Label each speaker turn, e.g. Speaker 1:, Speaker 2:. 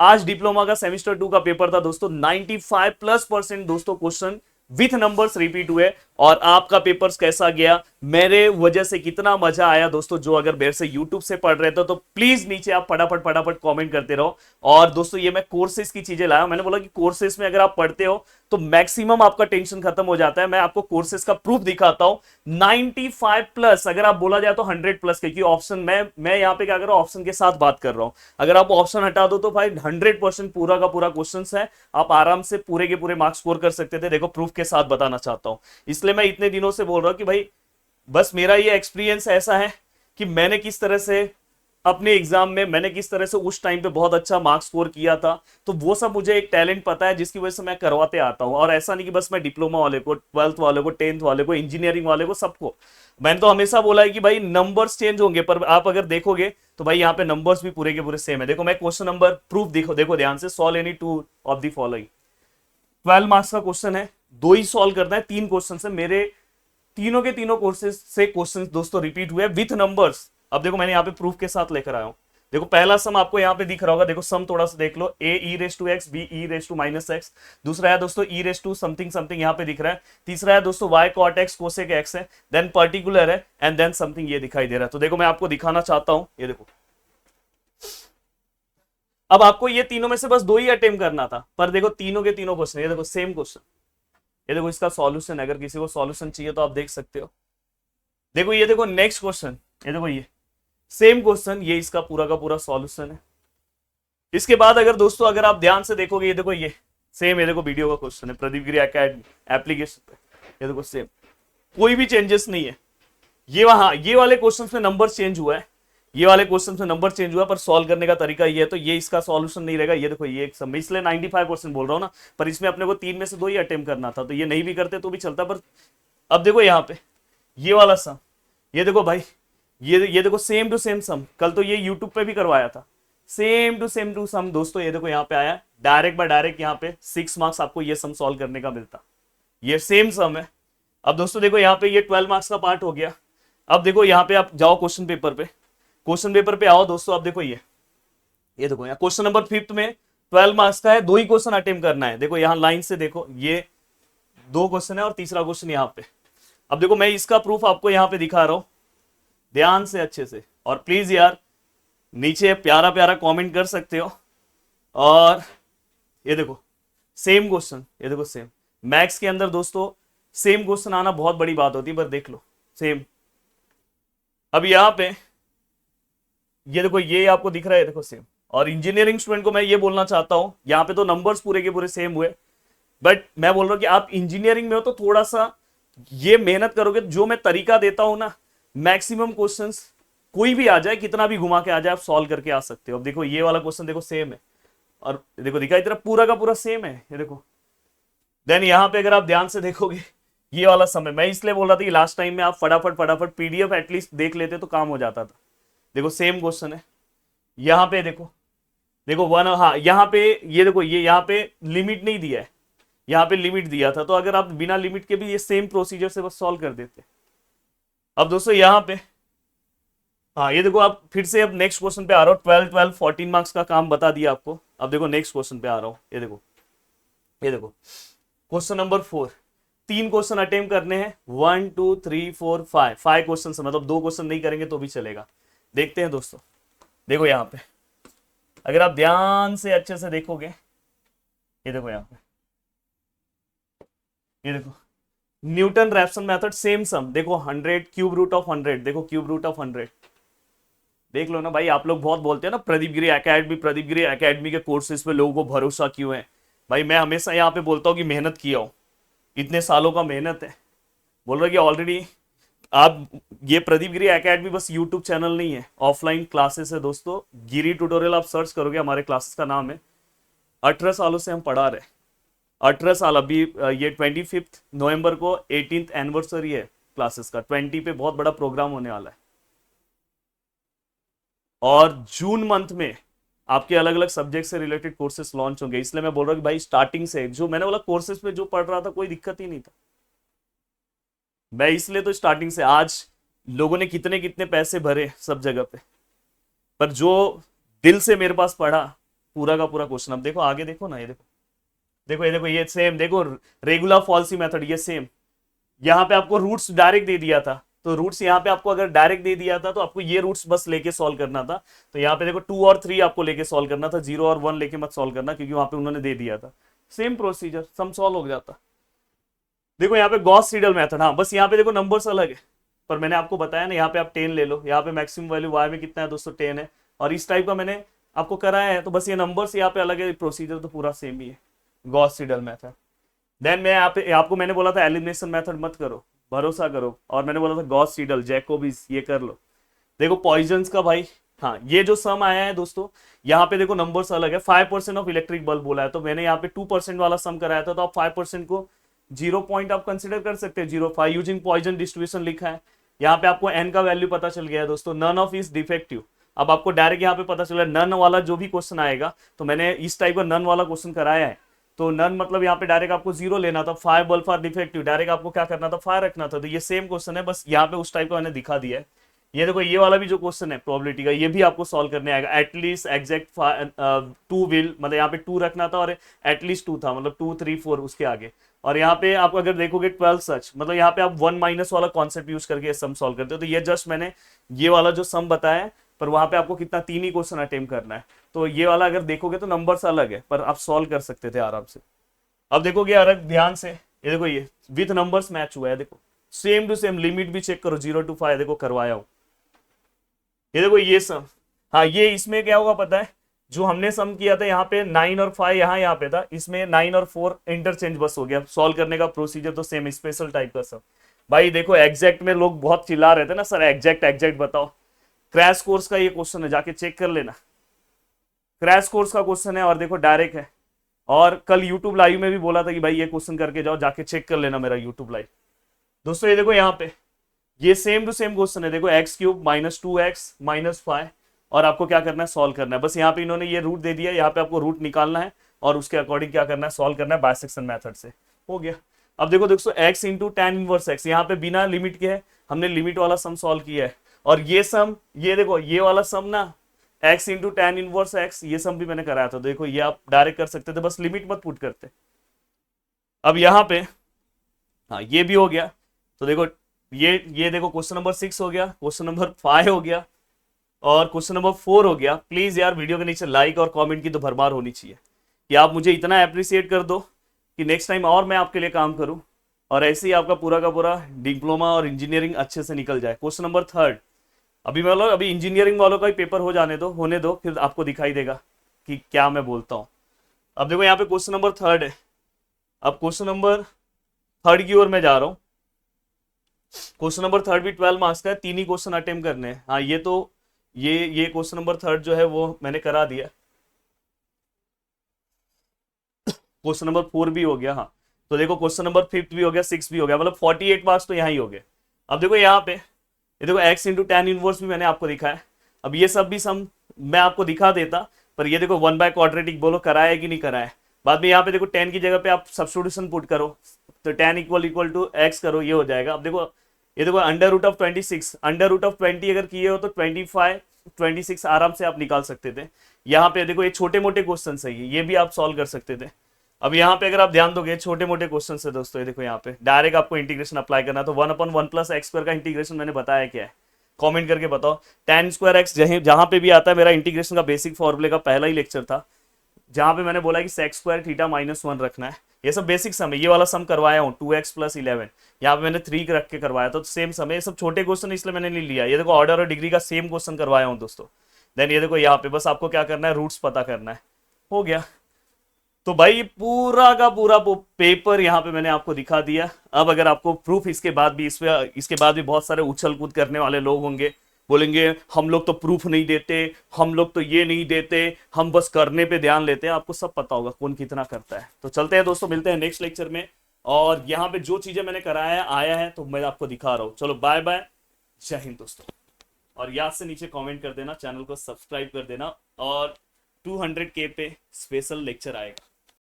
Speaker 1: आज डिप्लोमा का सेमेस्टर 2 का पेपर था दोस्तों, 95+% दोस्तों क्वेश्चन विथ नंबर्स रिपीट हुए। और आपका पेपर्स कैसा गया, मेरे वजह से कितना मजा आया दोस्तों, जो अगर मेरे से यूट्यूब से पढ़ रहे थे तो प्लीज नीचे आप फटाफट फटाफट कमेंट करते रहो। और दोस्तों ये मैं कोर्सेज की चीजें लाया, मैंने बोला कि कोर्सेज में अगर आप पढ़ते हो तो मैक्सिमम आपका टेंशन खत्म हो जाता है। मैं आपको कोर्सेज का प्रूफ दिखाता हूं, 95+, अगर आप बोला जाए तो 100+, क्योंकि ऑप्शन मैं यहाँ पे क्या कर रहा हूं, ऑप्शन के साथ बात कर रहा हूं। अगर आप ऑप्शन हटा दो तो भाई 100% पूरा का पूरा क्वेश्चन है, आप आराम से पूरे के पूरे मार्क्स स्कोर कर सकते थे। देखो प्रूफ के साथ बताना चाहता हूं, इसलिए मैं इतने दिनों से बोल रहा हूं कि भाई बस मेरा ये एक्सपीरियंस ऐसा है कि मैंने किस तरह से अपने एग्जाम में, मैंने किस तरह से उस टाइम पे बहुत अच्छा मार्क्स स्कोर किया था, तो वो सब मुझे एक टैलेंट पता है जिसकी वजह से मैं करवाते आता हूं। और ऐसा नहीं कि बस मैं डिप्लोमा वाले को, 12th वाले को, 10th वाले को, इंजीनियरिंग वाले को, सबको मैंने तो हमेशा बोला है कि भाई नंबर्स चेंज होंगे, पर आप अगर देखोगे तो भाई यहाँ पे नंबर्स भी पूरे के पूरे सेम है। देखो मैं क्वेश्चन नंबर प्रूफ देखो ध्यान से, solve any two of the following. 12 marks का क्वेश्चन है, 2 ही सॉल्व करना है, 3 क्वेश्चन है मेरे, तीनों के तीनों कोर्सेज से क्वेश्चन दोस्तों रिपीट हुए विथ नंबर्स। अब देखो मैंने यहाँ पे प्रूफ के साथ लेकर आया हूं। देखो पहला सम आपको यहाँ पे दिख रहा होगा, देखो सम थोड़ा सा देख लो, A e raise to x, B e raise to minus x. दूसरा है दोस्तों e raise to something something, यहाँ पे दिख रहा है। तीसरा है दोस्तों y cot x cosec x है, देन पर्टिकुलर है, एंड देन समथिंग, ये दिखाई दे रहा है। तो देखो मैं आपको दिखाना चाहता हूं, ये देखो अब आपको ये तीनों में से बस 2 ही अटेम्प्ट करना था, पर देखो तीनों के तीनों क्वेश्चन, ये देखो सेम क्वेश्चन, ये देखो इसका सॉल्यूशन, अगर किसी को सॉल्यूशन चाहिए तो आप देख सकते हो। देखो ये देखो नेक्स्ट क्वेश्चन, ये देखो ये सेम क्वेश्चन, ये इसका पूरा का पूरा सॉल्यूशन है। इसके बाद अगर दोस्तों अगर आप ध्यान से देखोगे, ये देखो ये सेम, ये देखो वीडियो का क्वेश्चन है, प्रदीप गिरी एकेडमी एप्लीकेशन पे, ये देखो सेम, कोई भी चेंजेस नहीं है। ये वहां ये वाले क्वेश्चन में नंबर चेंज हुआ है, ये वाले क्वेश्चन में नंबर चेंज हुआ, पर सॉल्व करने का तरीका ये है, तो ये इसका सॉल्यूशन नहीं रहेगा। ये देखो ये एक सब, इसलिए 95% बोल रहा हूं ना, पर इसमें अपने को 3 में से 2 ही अटेम्प्ट करना था, तो ये नहीं भी करते तो भी चलता। पर अब देखो यहाँ पे ये वाला सम, ये देखो भाई, ये देखो सेम टू सेम सम, कल तो ये यूट्यूब पे भी करवाया था, सेम टू सम दोस्तों। ये देखो यहाँ पे आया डायरेक्ट बाय डायरेक्ट, यहाँ पे 6 मार्क्स आपको ये सम सॉल्व करने का मिलता, ये सेम सम है। अब दोस्तों देखो यहाँ पे ये 12 मार्क्स का पार्ट हो गया। अब देखो यहाँ पे आप जाओ क्वेश्चन पेपर पे, क्वेश्चन पेपर पे आओ दोस्तों। अब देखो ये देखो यहाँ क्वेश्चन नंबर 5 में 12 मार्क्स का है, 2 ही क्वेश्चन अटेम्प्ट करना है। देखो यहाँ लाइन से देखो, ये 2 क्वेश्चन है और तीसरा क्वेश्चन यहाँ पे। अब देखो मैं इसका प्रूफ आपको यहाँ पे दिखा रहा हूं, ध्यान से अच्छे से, और प्लीज यार नीचे प्यारा प्यारा कमेंट कर सकते हो। और ये देखो सेम क्वेश्चन, ये देखो सेम, मैथ्स के अंदर दोस्तों सेम क्वेश्चन आना बहुत बड़ी बात होती है, पर देख लो सेम। अब यहाँ पे ये देखो ये आपको दिख रहा है, देखो सेम। और इंजीनियरिंग स्टूडेंट को मैं ये बोलना चाहता हूं, यहाँ पे तो नंबर्स पूरे के पूरे सेम हुए, बट मैं बोल रहा हूं कि आप इंजीनियरिंग में हो तो थोड़ा सा ये मेहनत करोगे, जो मैं तरीका देता हूं ना, मैक्सिमम क्वेश्चंस कोई भी आ जाए, कितना भी घुमा के आ जाए, आप सॉल्व करके आ सकते हो। अब देखो ये वाला क्वेश्चन देखो सेम है, और देखो दिखाई तरह पूरा का पूरा सेम है, ये देखो। देन यहाँ पे अगर आप ध्यान से देखोगे ये वाला समय, मैं इसलिए बोल रहा था कि लास्ट टाइम में आप फटाफट फटाफट पीडीएफ एटलीस्ट देख लेते तो काम हो जाता था। देखो सेम क्वेश्चन है, यहाँ पे देखो, देखो वन, हाँ यहाँ पे ये देखो, ये यहाँ पे लिमिट नहीं दिया है, यहाँ पे लिमिट दिया था, तो अगर आप बिना लिमिट के भी ये सेम प्रोसीजर से बस सॉल्व कर देते। अब दोस्तों यहाँ पे हाँ ये देखो, आप फिर से अब नेक्स्ट क्वेश्चन पे आ रहा हूँ, 12 14 मार्क्स का काम बता दिया आपको। अब देखो नेक्स्ट क्वेश्चन पे आ रहा हूँ, ये देखो, ये देखो क्वेश्चन नंबर 4, 3 क्वेश्चन अटेम्प्ट करने हैं, 1 2 3 4 5 क्वेश्चन, मतलब 2 क्वेश्चन नहीं करेंगे तो भी चलेगा। देखते हैं दोस्तों, देखो यहाँ पे अगर आप ध्यान से अच्छे से देखोगे, ये देखो यहाँ पे, ये देखो न्यूटन रैप्सन मेथड सेम सम, देखो 100 क्यूब रूट ऑफ 100, देखो क्यूब रूट ऑफ 100, देख लो ना भाई। आप लोग बहुत बोलते हैं ना प्रदीप गिरी एकेडमी के कोर्सेज पे लोगों को भरोसा क्यों है। भाई मैं हमेशा यहाँ पे बोलता हूँ कि मेहनत किया हो, इतने सालों का मेहनत है। बोल रहे कि ऑलरेडी आप, ये प्रदीप गिरी एकेडमी बस यूट्यूब चैनल नहीं है, ऑफलाइन क्लासेस है दोस्तों। गिरी ट्यूटोरियल आप सर्च करोगे, हमारे क्लासेस का नाम है। 18 सालों से हम पढ़ा रहे, 18 साल। अभी ये 25 नवंबर को 18th एनिवर्सरी है क्लासेस का, 20 पे बहुत बड़ा प्रोग्राम होने वाला है। और जून मंथ में आपके अलग अलग सब्जेक्ट से रिलेटेड कोर्सेस लॉन्च होंगे। इसलिए मैं बोल रहा हूँ कि भाई स्टार्टिंग से, जो मैंने बोला कोर्सेस में जो पढ़ रहा था कोई दिक्कत ही नहीं था। मैं इसलिए तो स्टार्टिंग से, आज लोगों ने कितने कितने पैसे भरे सब जगह पे, पर जो दिल से मेरे पास पढ़ा पूरा का पूरा क्वेश्चन। अब देखो आगे देखो ना, ये देखो देखो ये देखो, ये सेम देखो, रेगुलर फॉल्सी मेथड, ये सेम। यहाँ पे आपको रूट्स डायरेक्ट दे दिया था, तो रूट्स यहाँ पे आपको अगर डायरेक्ट दे दिया था तो आपको ये रूट्स बस लेके सॉल्व करना था। तो यहाँ पे देखो 2 और 3 आपको लेके सॉल्व करना था, 0 और 1 लेके मत सॉल्व करना, क्योंकि वहां पे उन्होंने दे दिया था। सेम प्रोसीजर, सम सॉल्व हो जाता। देखो यहाँ पे गॉस सीडल मेथड, हाँ बस यहाँ पे देखो नंबर्स अलग है, पर मैंने आपको बताया ना, यहाँ पे आप 10 ले लो, यहाँ पे मैक्सिमम वैल्यू वाई में कितना है दोस्तों, 10 है। और इस टाइप का मैंने आपको कराया है, तो बस ये नंबर्स यहाँ पे अलग है, प्रोसीजर तो पूरा सेम ही है, गॉस सीडल मेथड। देन मैं यहाँ पे आपको मैंने बोला था एलिमिनेशन मेथड मत करो, भरोसा करो, और मैंने बोला था गॉस सीडल, जैकोबिस, ये कर लो। देखो पॉइजन्स का भाई, हाँ ये जो सम आया है दोस्तों, यहाँ पे देखो नंबर्स अलग है। 5% ऑफ इलेक्ट्रिक बल्ब बोला है, तो मैंने यहाँ पे 2% वाला सम कराया था, तो आप 5% को 0 पॉइंट आप कंसिडर कर सकते हैं, 0.5 यूजिंग पॉइजन डिस्ट्रीब्यूशन लिखा है। यहाँ पे आपको एन का वैल्यू पता चल गया है दोस्तों, नन ऑफ इज डिफेक्टिव। अब आपको डायरेक्ट यहाँ पे पता चला नन वाला जो भी क्वेश्चन आएगा, तो मैंने इस टाइप का नन वाला क्वेश्चन कराया है, तो नन मतलब यहाँ पे डायरेक्ट आपको 0 लेना था, 5 बल्ब आर डिफेक्टिव, डायरेक्ट आपको क्या करना था, 5 रखना था। तो ये सेम क्वेश्चन है, बस यहाँ पे उस टाइप का मैंने दिखा दिया है। ये देखो ये वाला भी जो क्वेश्चन है प्रोबेबिलिटी का, ये भी आपको सॉल्व करने आएगा। एटलीस्ट एग्जैक्ट 2 विल, मतलब यहाँ पे 2 रखना था, और एटलीस्ट 2 था, मतलब 2 3 4 उसके आगे। और यहाँ पे आप अगर देखोगे 12 सच, मतलब यहाँ पे आप 1 माइनस वाला कॉन्सेप्ट यूज करके सम सॉल्व करते हो। तो ये जस्ट मैंने ये वाला जो सम बताया है, पर वहां पे आपको कितना 3 ही क्वेश्चन अटेम्प्ट करना है। तो ये वाला अगर देखोगे तो नंबर्स अलग है, पर आप सॉल्व कर सकते थे आराम से। अब देखोगे अगर ध्यान से, ये देखो ये विथ नंबर्स मैच हुआ है, देखो सेम टू सेम, लिमिट भी चेक करो 0 to 5, देखो करवाया हूं। ये देखो ये सम, हाँ ये इसमें क्या होगा पता है, जो हमने सम किया था यहाँ पे 9 और 5 यहाँ पे था, इसमें 9 और 4 इंटरचेंज बस हो गया। सॉल्व करने का प्रोसीजर तो सेम, स्पेशल टाइप का सम। भाई देखो एग्जैक्ट में लोग बहुत चिल्ला रहे थे ना, सर एग्जैक्ट एग्जैक्ट बताओ। क्रैश कोर्स का ये क्वेश्चन है, जाके चेक कर लेना, क्रैश कोर्स का क्वेश्चन है, और देखो डायरेक्ट है। और कल यूट्यूब लाइव में भी बोला था कि भाई ये क्वेश्चन करके जाओ, जाके चेक कर लेना मेरा यूट्यूब लाइव। दोस्तों ये देखो यहाँ पे ये सेम टू सेम क्वेश्चन है, देखो x³ - 2x - 5, और आपको क्या करना है, सॉल्व करना है। बस यहाँ पे इन्होंने ये रूट दे दिया, यहाँ पे आपको रूट निकालना है, और उसके अकॉर्डिंग क्या करना है, सॉल्व करना है बाइसेक्शन मेथड से, हो गया। अब देखो दोस्तों x × tan इनवर्स x, यहाँ पे बिना लिमिट के है, हमने लिमिट वाला सम सॉल्व किया है। और ये सम, ये देखो ये वाला सम ना, x × tan इनवर्स x, ये सम भी मैंने कराया था। देखो ये आप डायरेक्ट कर सकते थे, बस लिमिट मत पुट करते। अब यहाँ पे हाँ ये भी हो गया, तो देखो ये देखो क्वेश्चन नंबर 6 हो गया, क्वेश्चन नंबर 5 हो गया, और क्वेश्चन नंबर 4 हो गया। प्लीज यार वीडियो के नीचे लाइक और कमेंट की तो भरमार होनी चाहिए, कि आप मुझे इतना अप्रिशिएट कर दो कि नेक्स्ट टाइम और मैं आपके लिए काम करूं, और ऐसे ही आपका पूरा का पूरा डिप्लोमा और इंजीनियरिंग अच्छे से निकल जाए। क्वेश्चन नंबर 3, अभी मतलब अभी इंजीनियरिंग वालों का ही पेपर हो जाने दो, होने दो, फिर आपको दिखाई देगा कि क्या मैं बोलता हूँ। अब देखो यहाँ पे क्वेश्चन नंबर 3 है। अब क्वेश्चन नंबर 3 की ओर मैं जा रहा हूँ। क्वेश्चन नंबर 3 भी 12 मार्क्स का है, 3 ही क्वेश्चन अटेम्प्ट करने हैं। हाँ ये तो ये क्वेश्चन नंबर 3 जो है वो मैंने करा दिया। क्वेश्चन नंबर 4 भी हो गया, हाँ तो देखो क्वेश्चन नंबर 5 भी हो गया, 6 भी हो गया, मतलब 48 मार्क्स तो यहाँ ही हो गए। अब देखो यहाँ पे ये देखो x × tan इनवर्स भी मैंने आपको दिखाया। अब ये सब भी सम मैं आपको दिखा देता, पर ये देखो 1/क्वाड्रेटिक बोलो कराया कि नहीं कराया। बाद में यहाँ पे देखो 10 की जगह पे आप सब्स्टिट्यूशन पुट करो, तो tan = x करो, ये हो जाएगा। अब देखो ये देखो √26, √20 अगर किए हो तो 25 26 आराम से आप निकाल सकते थे। यहाँ पे देखो ये छोटे मोटे क्वेश्चन है, ये भी आप सॉल्व कर सकते थे। अब यहाँ पे अगर आप ध्यान दोगे छोटे मोटे क्वेश्चन है दोस्तों, ये देखो यहाँ पे डायरेक्ट आपको इंटीग्रेशन अप्लाई करना, तो 1/1 + x² का इंटीग्रेशन मैंने बताया क्या है, कमेंट करके बताओ। tan² x जहां पे भी आता है, मेरा इंटीग्रेशन का बेसिक फॉर्मूले का पहला ही लेक्चर था, जहां पे मैंने बोला कि sec² θ - 1 रखना है। ये सब बेसिक सम है, ये वाला सम करवाया हूँ 2x + 11, यहाँ पे मैंने 3 रख के करवाया था, तो सेम सम है। ये सब छोटे क्वेश्चन इसलिए मैंने नहीं लिया। ये देखो ऑर्डर और डिग्री का सेम क्वेश्चन करवाया हूँ दोस्तों। देन ये देखो यहाँ पे बस आपको क्या करना है, रूट्स पता करना है, हो गया। तो भाई पूरा का पूरा पेपर यहाँ पे मैंने आपको दिखा दिया। अब अगर आपको प्रूफ इसके बाद भी इसके बाद भी बहुत सारे उछल कूद करने वाले लोग होंगे, बोलेंगे हम लोग तो प्रूफ नहीं देते, हम लोग तो ये नहीं देते, हम बस करने पे ध्यान लेते हैं। आपको सब पता होगा कौन कितना करता है। तो चलते हैं दोस्तों, मिलते हैं नेक्स्ट लेक्चर में। और यहाँ पे जो चीजें मैंने कराया आया है तो मैं आपको दिखा रहा हूँ। चलो बाय बाय, जय हिंद दोस्तों। और याद से नीचे कमेंट कर देना, चैनल को सब्सक्राइब कर देना, और 200K पे स्पेशल लेक्चर आएगा।